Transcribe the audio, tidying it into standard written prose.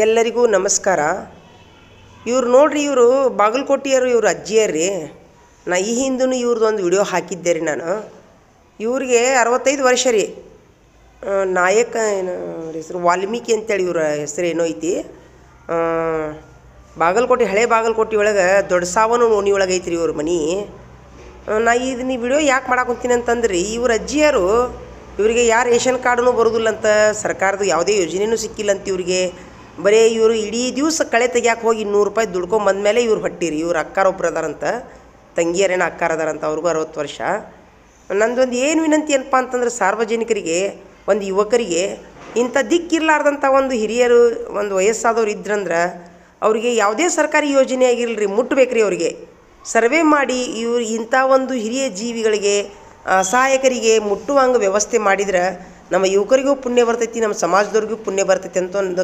ಎಲ್ಲರಿಗೂ ನಮಸ್ಕಾರ. ಇವ್ರು ನೋಡ್ರಿ, ಇವರು ಬಾಗಲಕೋಟೆಯವರು, ಇವ್ರು ಅಜ್ಜಿಯರ್ರಿ. ನಾ ಈ ಹಿಂದೂ ಇವ್ರದ್ದು ಒಂದು ವಿಡಿಯೋ ಹಾಕಿದ್ದೆ ರೀ ನಾನು. ಇವ್ರಿಗೆ 65 ವರ್ಷ ರೀ. ನಾಯಕ ಹೆಸರು ವಾಲ್ಮೀಕಿ ಅಂತೇಳಿ ಇವ್ರ ಹೆಸರು ಏನೋ ಐತಿ. ಬಾಗಲಕೋಟೆ, ಹಳೆ ಬಾಗಲಕೋಟೆ ಒಳಗೆ ದೊಡ್ಡ ಸಾವನು ಓಣಿ ಒಳಗೆ ಐತ್ರಿ ಇವ್ರ ಮನೆ. ನಾ ಇದನ್ನ ವಿಡಿಯೋ ಯಾಕೆ ಮಾಡಾಕೊಂತೀನಿ ಅಂತಂದ್ರಿ, ಇವ್ರ ಅಜ್ಜಿಯರು ಇವರಿಗೆ ಯಾರು ರೇಷನ್ ಕಾರ್ಡೂ ಬರೋದಿಲ್ಲ ಅಂತ, ಸರ್ಕಾರದ ಯಾವುದೇ ಯೋಜನೆಯೂ ಸಿಕ್ಕಿಲ್ಲ ಅಂತ ಇವ್ರಿಗೆ. ಬರೀ ಇವರು ಇಡೀ ದಿವಸ ಕಳೆ ತೆಗಿಯಾಕೆ ಹೋಗಿ 100 ರೂಪಾಯಿ ದುಡ್ಕೊಂಬಂದ್ಮೇಲೆ ಇವ್ರು ಹೊಟ್ಟಿರಿ. ಇವ್ರು ಅಕ್ಕಾರ ಒಬ್ರು ಅದಾರಂತ, ತಂಗಿಯರೇನು ಅಕ್ಕಾರ ಅದಾರಂತ, ಅವ್ರಿಗೂ 60 ವರ್ಷ. ನಂದೊಂದು ಏನು ವಿನಂತಿ ಏನಪ್ಪ ಅಂತಂದ್ರೆ, ಸಾರ್ವಜನಿಕರಿಗೆ, ಒಂದು ಯುವಕರಿಗೆ, ಇಂಥ ದಿಕ್ಕಿರ್ಲಾರ್ದಂಥ ಒಂದು ಹಿರಿಯರು, ಒಂದು ವಯಸ್ಸಾದವ್ರು ಇದ್ರಂದ್ರೆ ಅವರಿಗೆ ಯಾವುದೇ ಸರ್ಕಾರಿ ಯೋಜನೆ ಆಗಿರಲ್ರಿ, ಮುಟ್ಟಬೇಕ್ರಿ. ಅವರಿಗೆ ಸರ್ವೆ ಮಾಡಿ ಇವ್ರು ಇಂಥ ಒಂದು ಹಿರಿಯ ಜೀವಿಗಳಿಗೆ, ಸಹಾಯಕರಿಗೆ ಮುಟ್ಟುವಂಗೆ ವ್ಯವಸ್ಥೆ ಮಾಡಿದ್ರೆ ನಮ್ಮ ಯುವಕರಿಗೂ ಪುಣ್ಯ ಬರ್ತೈತಿ, ನಮ್ಮ ಸಮಾಜದವ್ರಿಗೂ ಪುಣ್ಯ ಬರ್ತೈತಿ ಅಂತ ಒಂದು